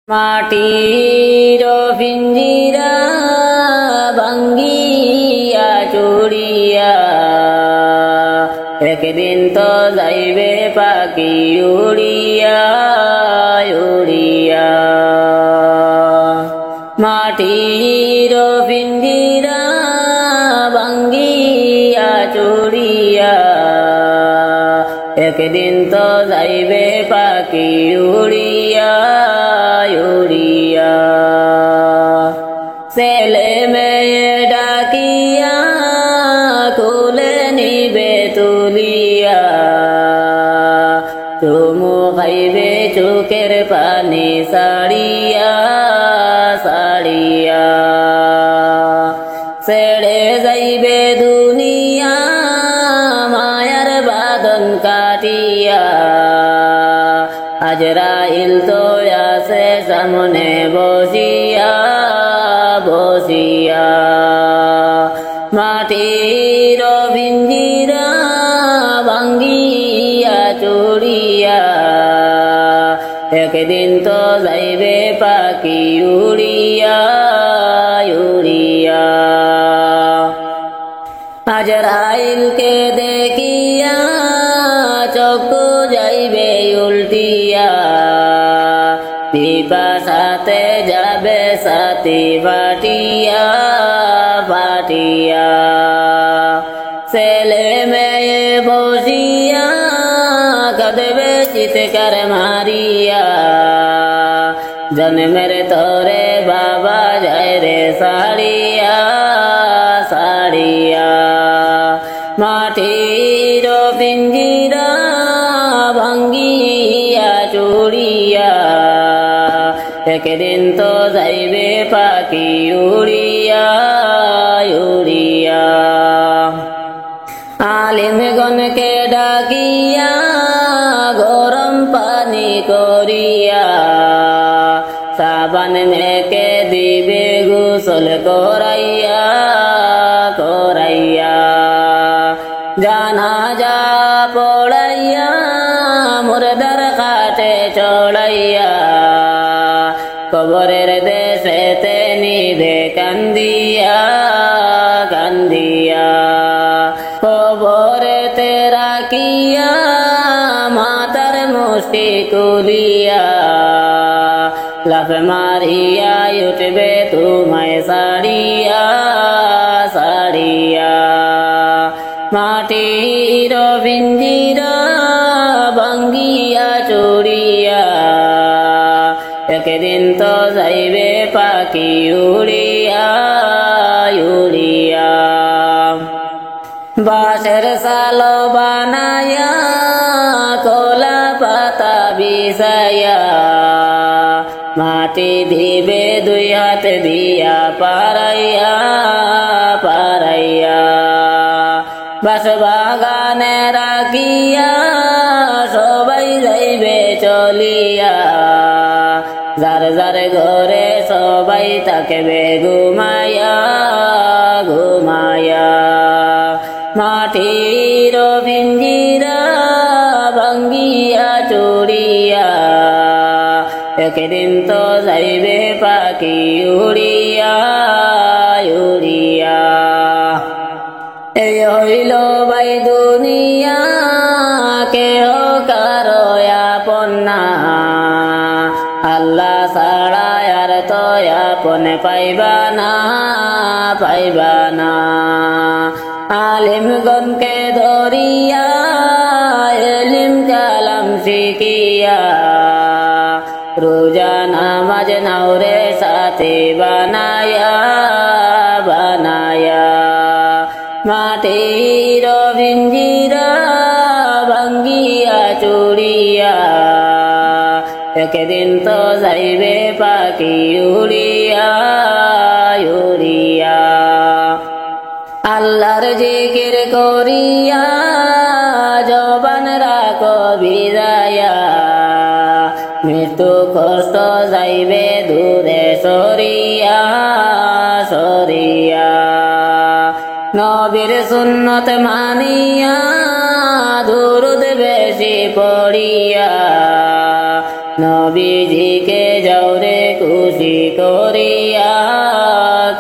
মাটির পিঞ্জিরা ভাঙ্গিয়া চুড়িয়া একদিন তো যাইবে পাখি উড়িয়া উড়িয়া। মাটির পিঞ্জিরা ভাঙ্গিয়া চুড়িয়া একদিন তো যাইবে পাখি উড়িয়া উড়িয়া। ছেলে মেয়ে ডাকিয়া তুলে নিবে তুলিয়া চুমু খাইবে চোখের পানি সারিয়া সারিয়া। ছেড়ে যাইবে দুনিয়া মায়ার বাঁধন কাটিয়া আজরাইল তো আছে সামনে বসিয়া বসিয়া। মাটির পিঞ্জিরা ভাঙ্গিয়া চুড়িয়া একদিন তো যাইবে পাখি উড়িয়া উড়িয়া। আজরাইলকে দেখিয়া চক্ষু যাইবে উল্টিয়া পিপাসাতে যাবে সাথী ফাটিয়া ফাটিয়া। ছেলে মেয়ে বসিয়া কাঁদবে চিৎকার মারিয়া জন্মের তরে বাবা যায় রে সারিয়া সারিয়া। মাটির পিঞ্জিরা ভাঙ্গিয়া চুড়িয়া একদিন তো যাইবে পাখি উড়িয়া উড়িয়া। আলিমগণকে ডাকিয়া গরম পানি করিয়া সাবান মেখে দিবে গোসল করাইয়া করাইয়া। জানাজা পড়াইয়া মুর্দার কাটে চড়াইয়া কবরের দেশেতে নিবে কান্দিয়া কান্দিয়া। কবরেতে রাখিয়া মাতার মুষ্টি কুলিয়া লাফ মারিয়া উঠবে তোমায় সারিয়া সারিয়া। মাটির পিঞ্জিরা ভাঙ্গিয়া চুড়িয়া একদিন তো যাইবে পাখি উড়িয়া উড়িয়া। বাঁশের সাল বানায়া কলা পাতা বিছায়া মাটি দিবে দুই হাত দিয়া পারাইয়া পারাইয়া। বাঁশ বাগানে রাখিয়া সবাই যাইবে চলিয়া যার যার ঘরে সবাই থাকবে ঘুমায়া ঘুমায়া। মাটির পিঞ্জিরা ভাঙ্গিয়া চুড়িয়া একদিন তো যাইবে পাখি উড়িয়া উড়িয়া। এই হইল ভাই দুনিয়া কেহ কারো আপন না আল্লাহ ছাড়া আর তো আপন পাইবা না পাইবা না। আলিমগণকে ধরিয়া এলিম কালাম শিখিয়া রোজা নামাজ নাওরে সাথে বানায়া বানায়া। মাটির পিঞ্জিরা ভাঙ্গিয়া চুড়িয়া একদিন তো যাইবে পাখি উড়িয়া উড়িয়া। আল্লাহর জিকির করিয়া জবান রাখো বিদায়া মৃত্যু কষ্ট যাইবে দূরে সরিয়া সরিয়া। নবীর সুন্নত মানিয়া দুরুদ বেশি পড়িয়া নবীজিকে যাও রে খুশি করিয়া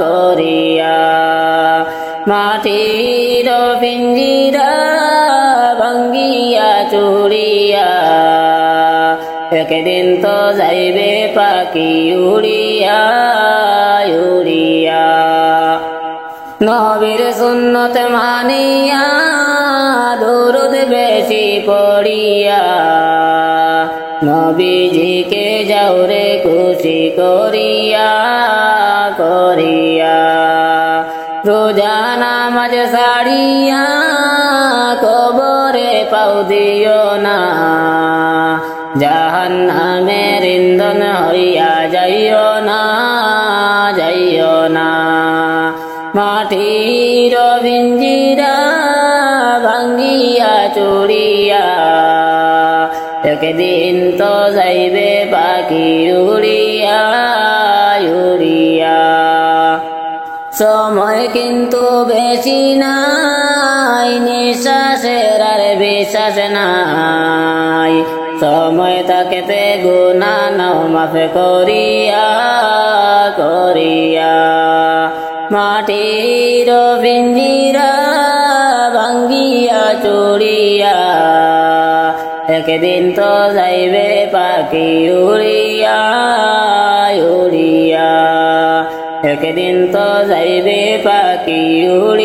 করিয়া মাটির পিঞ্জিরা ভাঙ্গিয়া চুড়িয়া একদিন তো যাইবে পাখি উড়িয়া উড়িয়া নবীর সুন্নত মানিয়া দরুদ বেশি পড়িয়া নবীজিকে যাও রে খুশি করিয়া করিয়া রোজা নামাজ ছাড়িয়া কবরে পাও দিও না জাহান্নামের ইন্ধন হইয়া যাইও না যাইও না মাটির পিঞ্জিরা ভাঙ্গিয়া চুড়িয়া একদিন তো যাইবে পাখি উড়িয়া উড়িয়া সময় কিন্তু বেশি নাই নিঃশ্বাসের আর বিশ্বাস নাই সময় তাকেতে গুনাহ নাও মাফ করিয়া করিয়া মাটির পিঞ্জিরা ভাঙ্গিয়া চুড়িয়া একদিন তো যাইবে পাখি উড়িয়া উড়িয়া একদিন তো যাইবে পাখি উড়িয়া